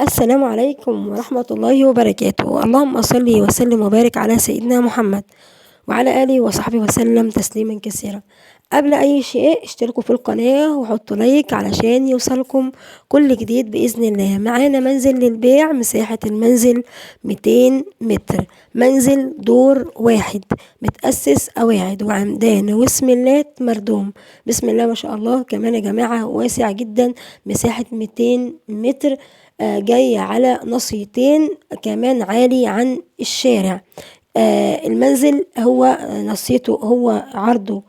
السلام عليكم ورحمة الله وبركاته. اللهم صل وسلم وبارك على سيدنا محمد وعلى آله وصحبه وسلم تسليما كثيرا. قبل أي شيء اشتركوا في القناة وحطوا لايك علشان يوصلكم كل جديد بإذن الله. معانا منزل للبيع، مساحة المنزل 200 متر، منزل دور واحد، متأسس قواعد وعمدان واسملات مردوم. بسم الله ما شاء الله. كمان يا جماعة واسع جدا، مساحة 200 متر، جاي على نصيتين، كمان عالي عن الشارع. المنزل هو نصيته، هو عرضه،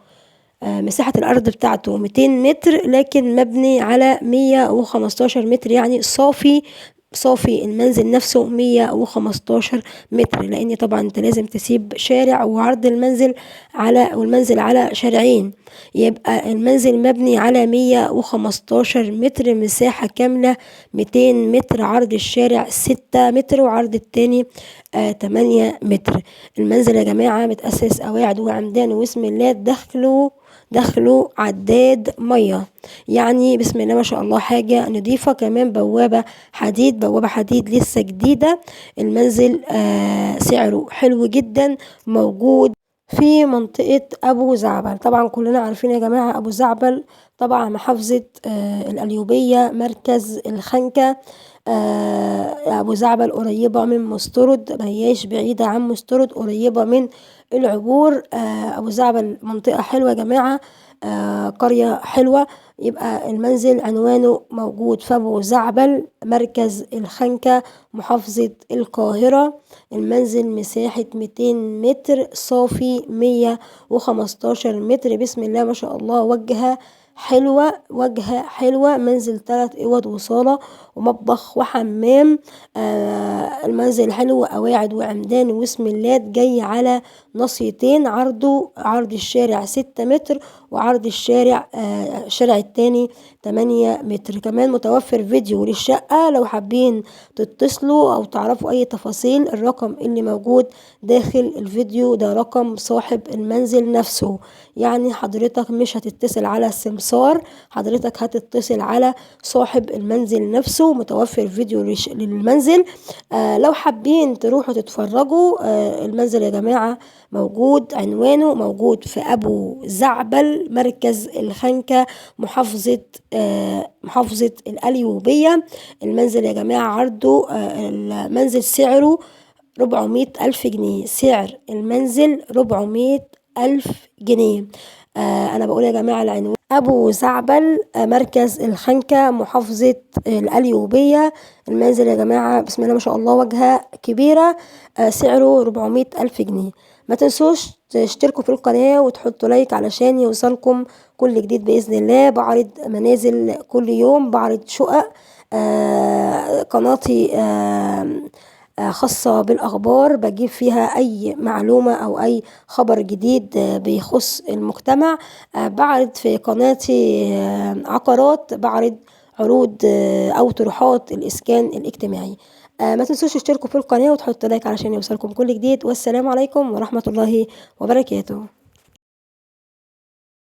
مساحة الأرض بتاعته 200 متر، لكن مبني على 115 متر، يعني صافي المنزل نفسه 115 متر، لأن طبعا انت لازم تسيب شارع وعرض المنزل والمنزل على شارعين، يبقى المنزل مبني على 115 متر، مساحة كاملة 200 متر، عرض الشارع 6 متر وعرض التاني 8 متر. المنزل يا جماعة متأسس قواعد وعمدان واسملات، دخلوا عداد ميه، يعني بسم الله ما شاء الله حاجة نضيفة. كمان بوابة حديد لسه جديدة. المنزل سعره حلو جدا، موجود في منطقة أبو زعبل. طبعا كلنا عارفين يا جماعة أبو زعبل، طبعا محافظة القليوبية، مركز الخنكة. أبو زعبل قريبة من مسترد، مهياش بعيدة عن مسترد، قريبة من العبور. أبو زعبل منطقة حلوة يا جماعة، قرية حلوة. يبقى المنزل عنوانه موجود في أبو زعبل، مركز الخنكة، محافظة القاهرة. المنزل مساحة 200 متر، صافي 115 متر. بسم الله ما شاء الله. واجهة حلوة. منزل 3 اوض وصالة ومطبخ وحمام. المنزل حلو، قواعد وعمدان واسملات، جاي على نصيتين، عرض الشارع 6 متر وعرض الشارع التاني 8 متر. كمان متوفر فيديو للشقة، لو حابين تتصلوا او تعرفوا اي تفاصيل، الرقم اللي موجود داخل الفيديو ده رقم صاحب المنزل نفسه، يعني حضرتك مش هتتصل على السمسار، حضرتك هتتصل على صاحب المنزل نفسه. متوفر فيديو للمنزل. لو حابين تروحوا تتفرجوا، المنزل يا جماعة عنوانه موجود في أبو زعبل، مركز الخنكة، محافظة القليوبية. المنزل يا جماعة عرضه، المنزل سعره 400 ألف جنيه، سعر المنزل 400 ألف جنيه. أنا بقول يا جماعة العنوان أبو زعبل، مركز الخنكة، محافظة القليوبية. المنزل يا جماعة بسم الله ما شاء الله، واجهة كبيرة، سعره 400 ألف جنيه. ما تنسوش تشتركوا في القناة وتحطوا لايك علشان يوصلكم كل جديد بإذن الله. بعرض منازل كل يوم، بعرض شقق. قناتي خاصة بالأخبار، بجيب فيها أي معلومة أو أي خبر جديد بيخص المجتمع. بعرض في قناتي عقارات، بعرض عروض أو طروحات الإسكان الاجتماعي. ما تنسوش تشتركوا في القناة وتحطوا لايك علشان يوصلكم كل جديد. والسلام عليكم ورحمة الله وبركاته.